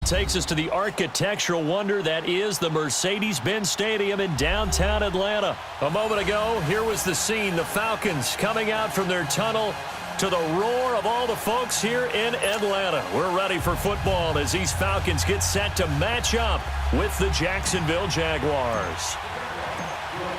takes us to the architectural wonder that is the Mercedes-Benz Stadium in downtown Atlanta. A moment ago, here was the scene. The Falcons coming out from their tunnel to the roar of all the folks here in Atlanta. We're ready for football as these Falcons get set to match up with the Jacksonville Jaguars.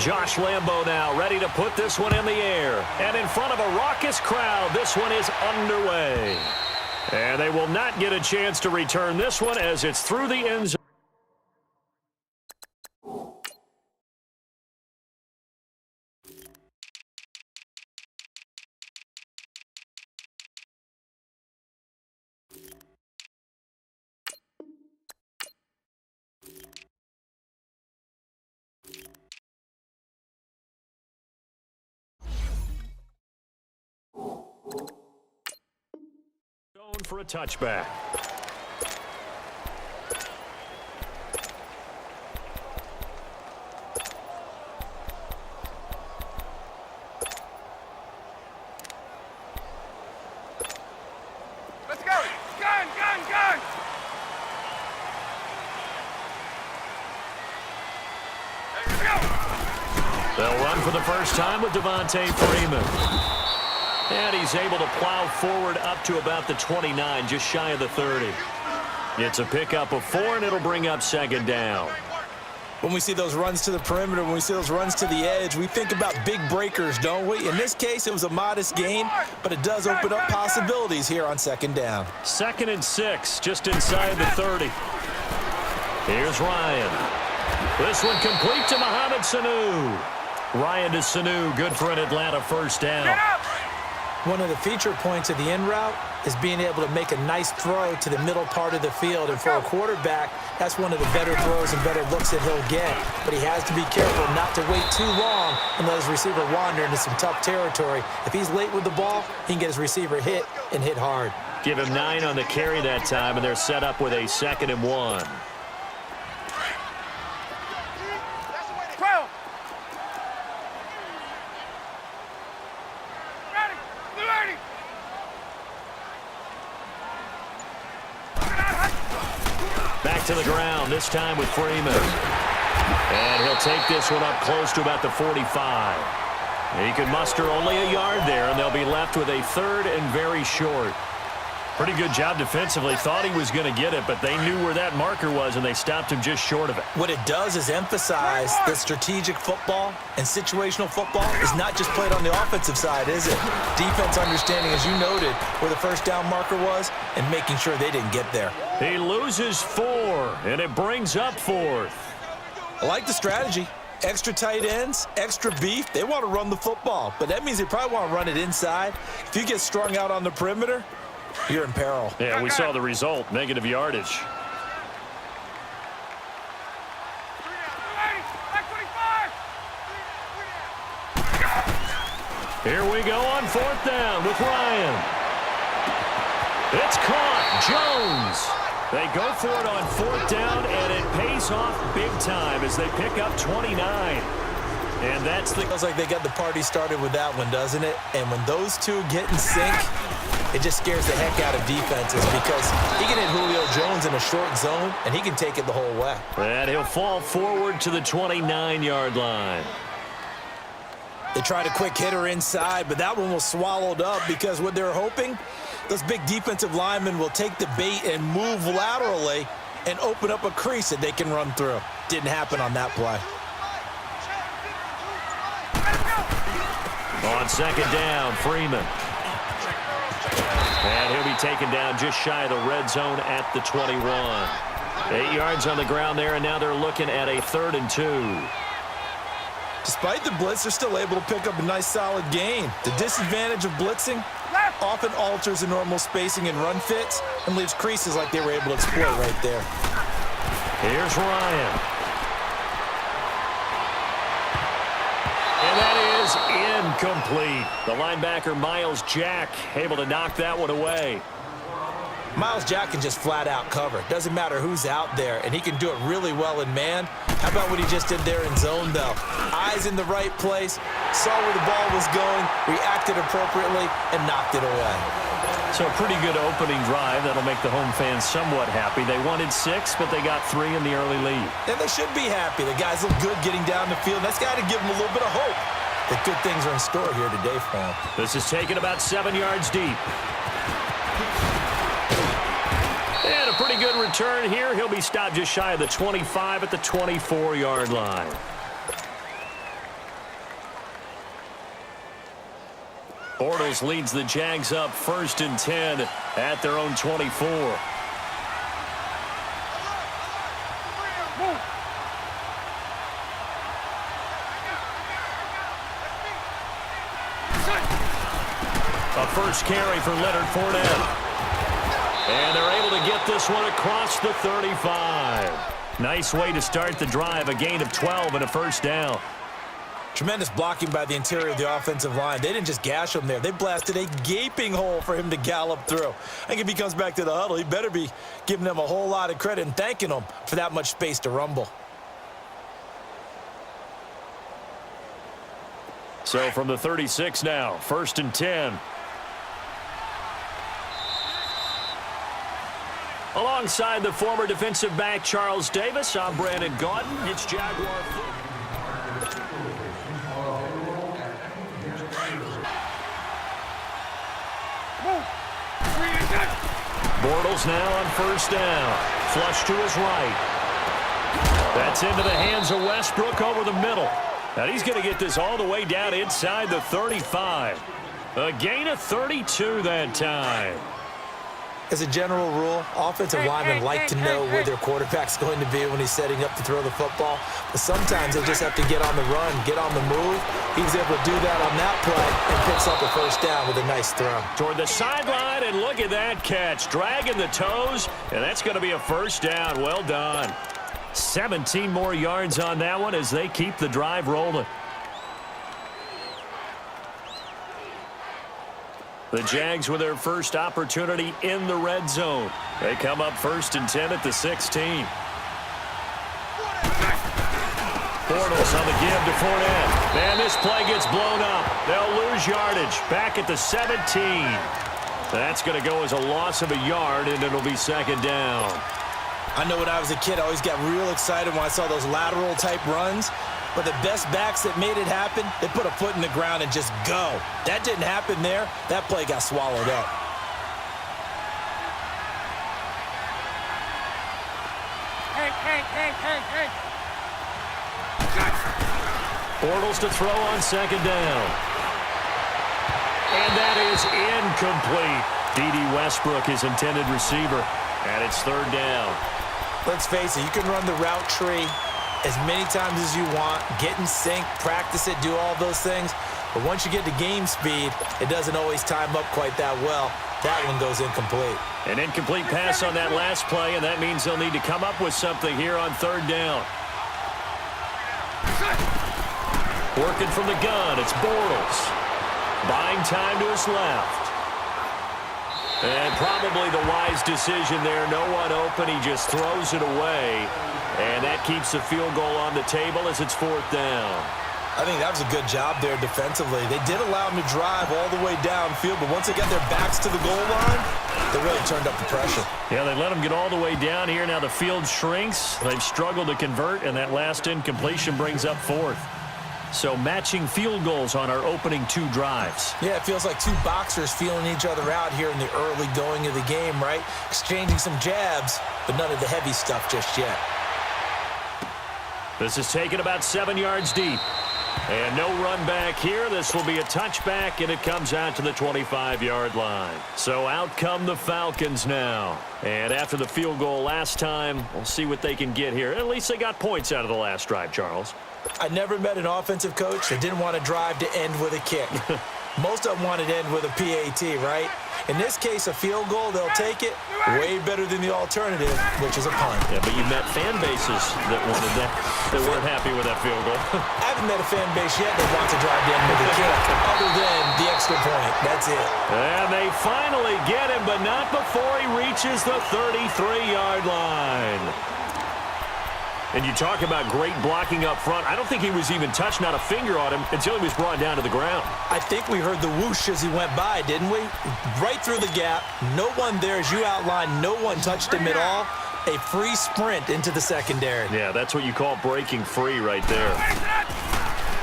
Josh Lambo now ready to put this one in the air. And in front of a raucous crowd, this one is underway. And they will not get a chance to return this one as it's through the end zone. For a touchback. Let's go. Gun. Let's go. They'll run for the first time with Devontae Freeman. And he's able to plow forward up to about the 29, just shy of the 30. It's a pickup of 4, and it'll bring up second down. When we see those runs to the perimeter, when we see those runs to the edge, we think about big breakers, don't we? In this case, it was a modest gain, but it does open up possibilities here on second down. 2nd and 6, just inside the 30. Here's Ryan. This one complete to Mohamed Sanu. Ryan to Sanu, good for an Atlanta first down. One of the feature points of the in route is being able to make a nice throw to the middle part of the field. And for a quarterback, that's one of the better throws and better looks that he'll get. But he has to be careful not to wait too long and let his receiver wander into some tough territory. If he's late with the ball, he can get his receiver hit and hit hard. Give him 9 on the carry that time, and they're set up with a 2nd and 1. Back to the ground, this time with Freeman. And he'll take this one up close to about the 45. He could muster only a yard there, and they'll be left with a 3rd and very short. Pretty good job defensively. Thought he was going to get it, but they knew where that marker was, and they stopped him just short of it. What it does is emphasize that strategic football and situational football is not just played on the offensive side, is it? Defense understanding, as you noted, where the first down marker was and making sure they didn't get there. He loses 4, and it brings up 4th. I like the strategy. Extra tight ends, extra beef. They want to run the football, but that means they probably want to run it inside. If you get strung out on the perimeter, you're in peril. Yeah, we saw the result, negative yardage. Here we go on 4th down with Ryan. It's caught. Jones. They go for it on 4th down, and it pays off big time as they pick up 29. And that's the... Feels like they got the party started with that one, doesn't it? And when those two get in sync, it just scares the heck out of defenses because he can hit Julio Jones in a short zone, and he can take it the whole way. And he'll fall forward to the 29-yard line. They tried a quick hitter inside, but that one was swallowed up because what they're hoping, those big defensive linemen will take the bait and move laterally and open up a crease that they can run through. Didn't happen on that play. On 2nd down, Freeman. And he'll be taken down just shy of the red zone at the 21. 8 yards on the ground there, and now they're looking at a 3rd and 2. Despite the blitz, they're still able to pick up a nice solid gain. The disadvantage of blitzing often alters the normal spacing and run fits and leaves creases like they were able to exploit right there. Here's Ryan. And that is incomplete. The linebacker, Miles Jack, able to knock that one away. Miles Jack can just flat out cover. Doesn't matter who's out there, and he can do it really well in man. How about what he just did there in zone, though? Eyes in the right place, saw where the ball was going, reacted appropriately, and knocked it away. So a pretty good opening drive. That'll make the home fans somewhat happy. They wanted 6, but they got 3 in the early lead. And they should be happy. The guys look good getting down the field. That's got to give them a little bit of hope that good things are in store here today for them. This is taken about 7 yards deep. And a pretty good return here. He'll be stopped just shy of the 25 at the 24-yard line. Bortles leads the Jags up 1st and 10 at their own 24. A first carry for Leonard Fournette. And they're able to get this one across the 35. Nice way to start the drive, a gain of 12 and a first down. Tremendous blocking by the interior of the offensive line. They didn't just gash him there. They blasted a gaping hole for him to gallop through. I think if he comes back to the huddle, he better be giving them a whole lot of credit and thanking them for that much space to rumble. So from the 36 now, 1st and 10. Alongside the former defensive back Charles Davis, I'm Brandon Gaudin. It's Jaguar football. Bortles now on 1st down. Flush to his right. That's into the hands of Westbrook over the middle. And he's going to get this all the way down inside the 35. A gain of 32 that time. As a general rule, offensive linemen like to know where their quarterback's going to be when he's setting up to throw the football. But sometimes they just have to get on the run, get on the move. He was able to do that on that play and picks up a first down with a nice throw. Toward the sideline, and look at that catch. Dragging the toes, and that's going to be a first down. Well done. 17 more yards on that one as they keep the drive rolling. The Jags with their first opportunity in the red zone. They come up 1st and 10 at the 16. Bortles on the give to Fournette. And this play gets blown up. They'll lose yardage back at the 17. That's going to go as a loss of a yard, and it'll be 2nd down. I know when I was a kid, I always got real excited when I saw those lateral-type runs. But the best backs that made it happen, they put a foot in the ground and just go. That didn't happen there. That play got swallowed up. Hey. Bortles to throw on 2nd down. And that is incomplete. D.D. Westbrook, his intended receiver. And it's 3rd down. Let's face it, you can run the route tree as many times as you want, get in sync, practice it, do all those things. But once you get to game speed, it doesn't always time up quite that well. That one goes incomplete. An incomplete pass on that last play, and that means they'll need to come up with something here on 3rd down. Working from the gun, it's Bortles. Buying time to his left. And probably the wise decision there. No one open. He just throws it away. And that keeps the field goal on the table as it's 4th down. I think that was a good job there defensively. They did allow him to drive all the way downfield, but once they got their backs to the goal line, they really turned up the pressure. Yeah, they let him get all the way down here. Now the field shrinks. They've struggled to convert, and that last incompletion brings up 4th. So matching field goals on our opening 2 drives. Yeah, it feels like 2 boxers feeling each other out here in the early going of the game, right? Exchanging some jabs, but none of the heavy stuff just yet. This is taken about 7 yards deep. And no run back here. This will be a touchback, and it comes out to the 25-yard line. So out come the Falcons now. And after the field goal last time, we'll see what they can get here. At least they got points out of the last drive, Charles. I never met an offensive coach that didn't want to drive to end with a kick. Most of them wanted to end with a PAT, right? In this case, a field goal, they'll take it. Way better than the alternative, which is a punt. Yeah, but you met fan bases that wanted that, that weren't happy with that field goal. I haven't met a fan base yet that wants to drive to end with a kick, other than the extra point. That's it. And they finally get him, but not before he reaches the 33-yard line. And you talk about great blocking up front. I don't think he was even touched, not a finger on him, until he was brought down to the ground. I think we heard the whoosh as he went by, didn't we? Right through the gap. No one there, as you outlined. No one touched him at all. A free sprint into the secondary. Yeah, that's what you call breaking free right there.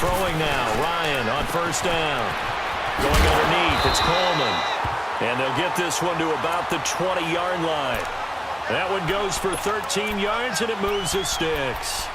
Throwing now, Ryan on first down. Going underneath, it's Coleman. And they'll get this one to about the 20-yard line. That one goes for 13 yards, and it moves the sticks.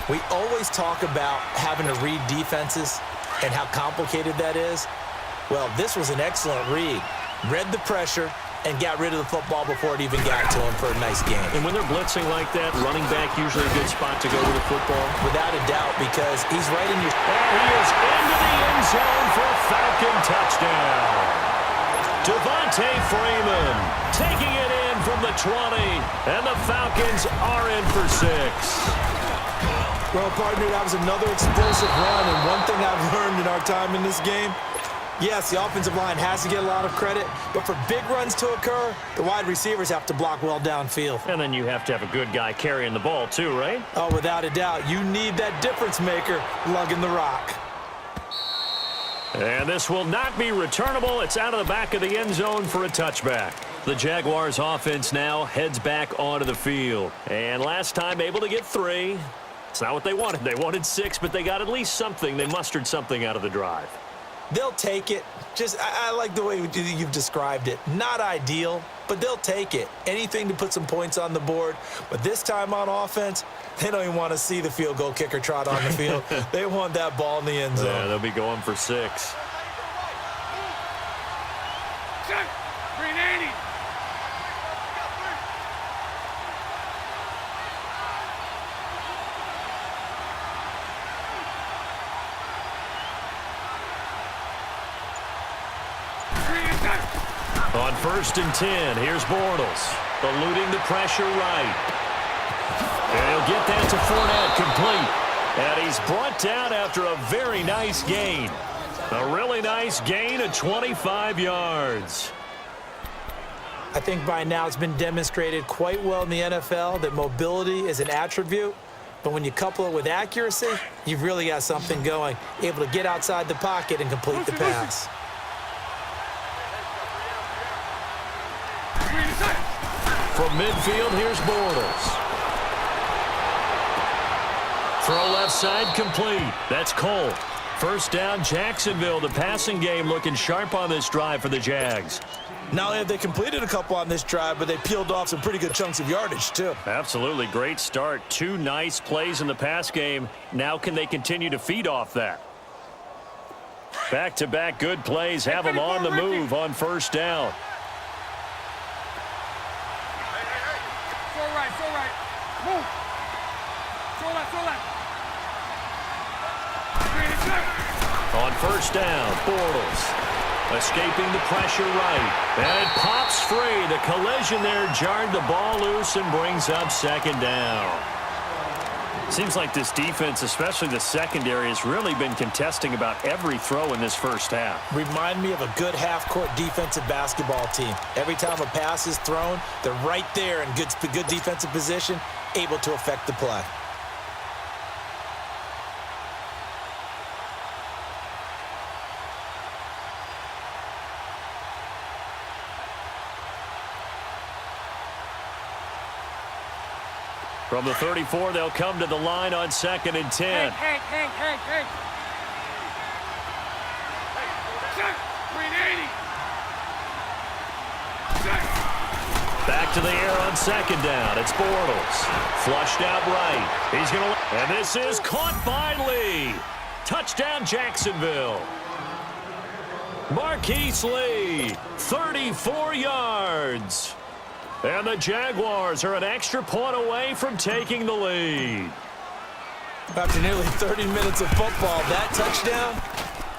We always talk about having to read defenses and how complicated that is. Well, this was an excellent read. Read the pressure and got rid of the football before it even got to him for a nice game. And when they're blitzing like that, running back usually a good spot to go with the football? Without a doubt, because he's right in your... And he is into the end zone for a Falcon touchdown. Devontae Freeman taking it in from the 20, and the Falcons are in for 6. Well, partner, that was another explosive run, and one thing I've learned in our time in this game, yes, the offensive line has to get a lot of credit, but for big runs to occur, the wide receivers have to block well downfield. And then you have to have a good guy carrying the ball too, right? Oh, without a doubt. You need that difference maker lugging the rock. And this will not be returnable. It's out of the back of the end zone for a touchback. The Jaguars offense now heads back onto the field. And last time able to get 3. It's not what they wanted. They wanted 6, but they got at least something. They mustered something out of the drive. They'll take it. I like the way you've described it. Not ideal, but they'll take it. Anything to put some points on the board. But this time on offense, they don't even want to see the field goal kicker trot on the field. They want that ball in the end zone. Yeah, they'll be going for 6. On 1st and 10, here's Bortles, eluding the pressure right. And he'll get that to Fournette, complete. And he's brought down after a very nice gain. A really nice gain of 25 yards. I think by now it's been demonstrated quite well in the NFL that mobility is an attribute. But when you couple it with accuracy, you've really got something going. Able to get outside the pocket and complete the pass. From midfield, here's Bortles. Throw left side, complete. That's Cole. First down, Jacksonville. The passing game looking sharp on this drive for the Jags. Not only have they completed a couple on this drive, but they peeled off some pretty good chunks of yardage, too. Absolutely. Great start. 2 nice plays in the pass game. Now can they continue to feed off that? Back-to-back good plays have them on the move on first down. On first down, Bortles escaping the pressure right. And it pops free. The collision there jarred the ball loose and brings up 2nd down. Seems like this defense, especially the secondary, has really been contesting about every throw in this first half. Remind me of a good half-court defensive basketball team. Every time a pass is thrown, they're right there in good defensive position, able to affect the play. From the 34, they'll come to the line on 2nd and 10. Hey. Back to the air on 2nd down. It's Bortles. Flushed out right. He's going to... And this is caught by Lee. Touchdown, Jacksonville. Marquise Lee, 34 yards. And the Jaguars are an extra point away from taking the lead. After nearly 30 minutes of football, that touchdown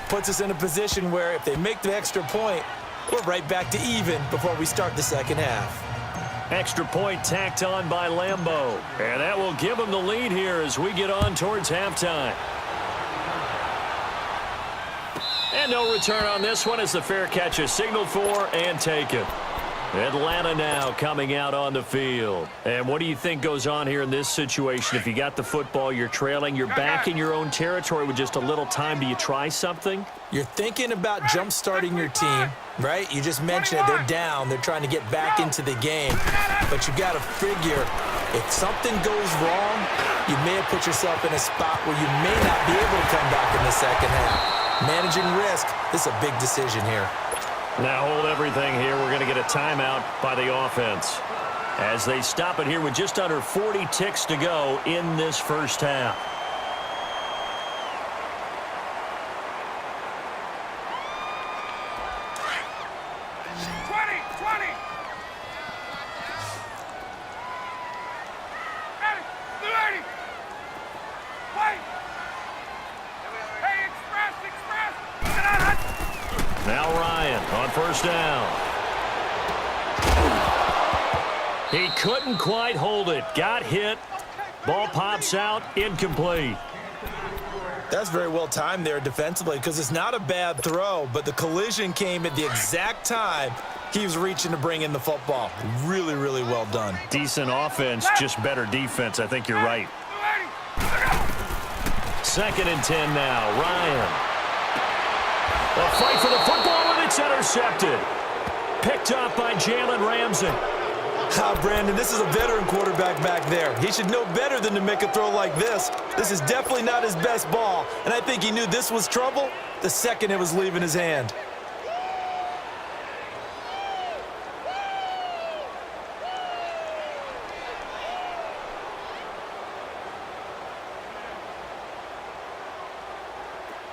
puts us in a position where if they make the extra point, we're right back to even before we start the second half. Extra point tacked on by Lambeau. And that will give them the lead here as we get on towards halftime. And no return on this one as the fair catch is signaled for and taken. Atlanta now coming out on the field. And what do you think goes on here in this situation? If you got the football, you're trailing, you're back in your own territory with just a little time. Do you try something? You're thinking about jump-starting your team, right? You just mentioned it. They're down. They're trying to get back into the game. But you got to figure, if something goes wrong, you may have put yourself in a spot where you may not be able to come back in the second half. Managing risk, this is a big decision here. Now hold everything here. We're going to get a timeout by the offense as they stop it here with just under 40 ticks to go in this first half. Now Ryan on first down. He couldn't quite hold it. Got hit. Ball pops out. Incomplete. That's very well timed there defensively because it's not a bad throw, but the collision came at the exact time he was reaching to bring in the football. Really, really well done. Decent offense, just better defense. I think you're right. 2nd and 10 now. Ryan. A fight for the football, and it's intercepted. Picked off by Jalen Ramsey. Brandon, this is a veteran quarterback back there. He should know better than to make a throw like this. This is definitely not his best ball, and I think he knew this was trouble the second it was leaving his hand.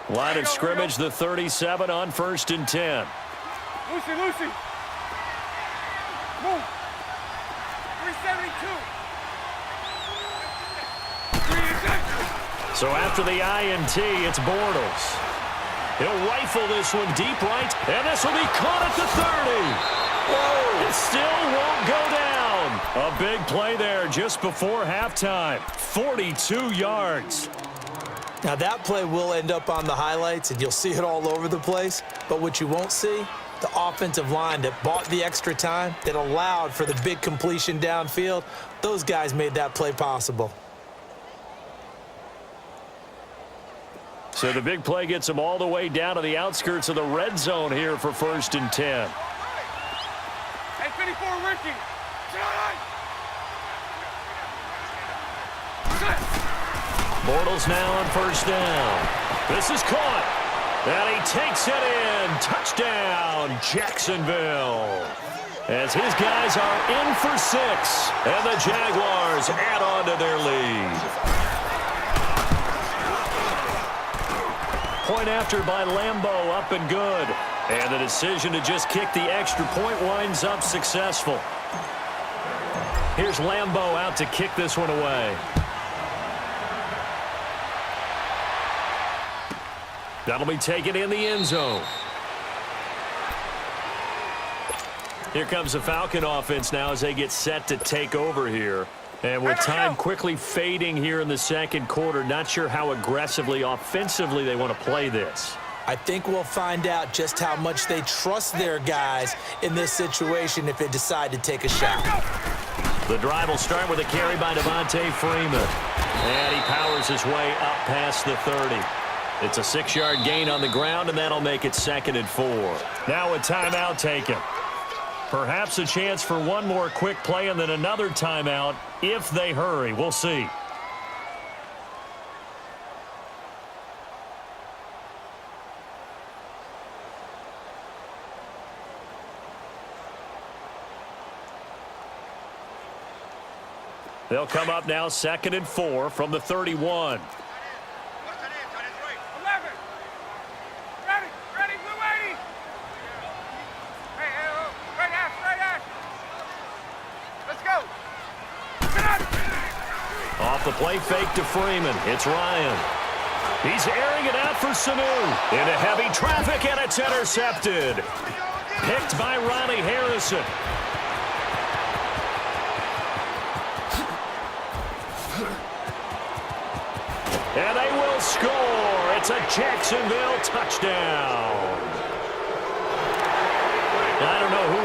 Line of scrimmage, the 37 on 1st and 10. Lucy. Move. 372. So after the INT, it's Bortles. He'll rifle this one deep right, and this will be caught at the 30. Whoa! It still won't go down. A big play there just before halftime. 42 yards. Now, that play will end up on the highlights, and you'll see it all over the place. But what you won't see, the offensive line that bought the extra time, that allowed for the big completion downfield, those guys made that play possible. So the big play gets them all the way down to the outskirts of the red zone here for 1st and 10. Hey, 54, Ricky. Bortles now on 1st down. This is caught. And he takes it in. Touchdown, Jacksonville. As his guys are in for 6. And the Jaguars add on to their lead. Point after by Lambeau, up and good. And the decision to just kick the extra point winds up successful. Here's Lambeau out to kick this one away. That'll be taken in the end zone. Here comes the Falcon offense now as they get set to take over here. And with time quickly fading here in the second quarter, not sure how aggressively, offensively they want to play this. I think we'll find out just how much they trust their guys in this situation if they decide to take a shot. The drive will start with a carry by Devontae Freeman. And he powers his way up past the 30. It's a 6-yard gain on the ground, and that'll make it 2nd and 4. Now a timeout taken. Perhaps a chance for one more quick play and then another timeout if they hurry. We'll see. They'll come up now 2nd and 4 from the 31. Off the play fake to Freeman. It's Ryan. He's airing it out for Sanu. Into heavy traffic, and it's intercepted. Picked by Ronnie Harrison. And they will score. It's a Jacksonville touchdown. I don't know who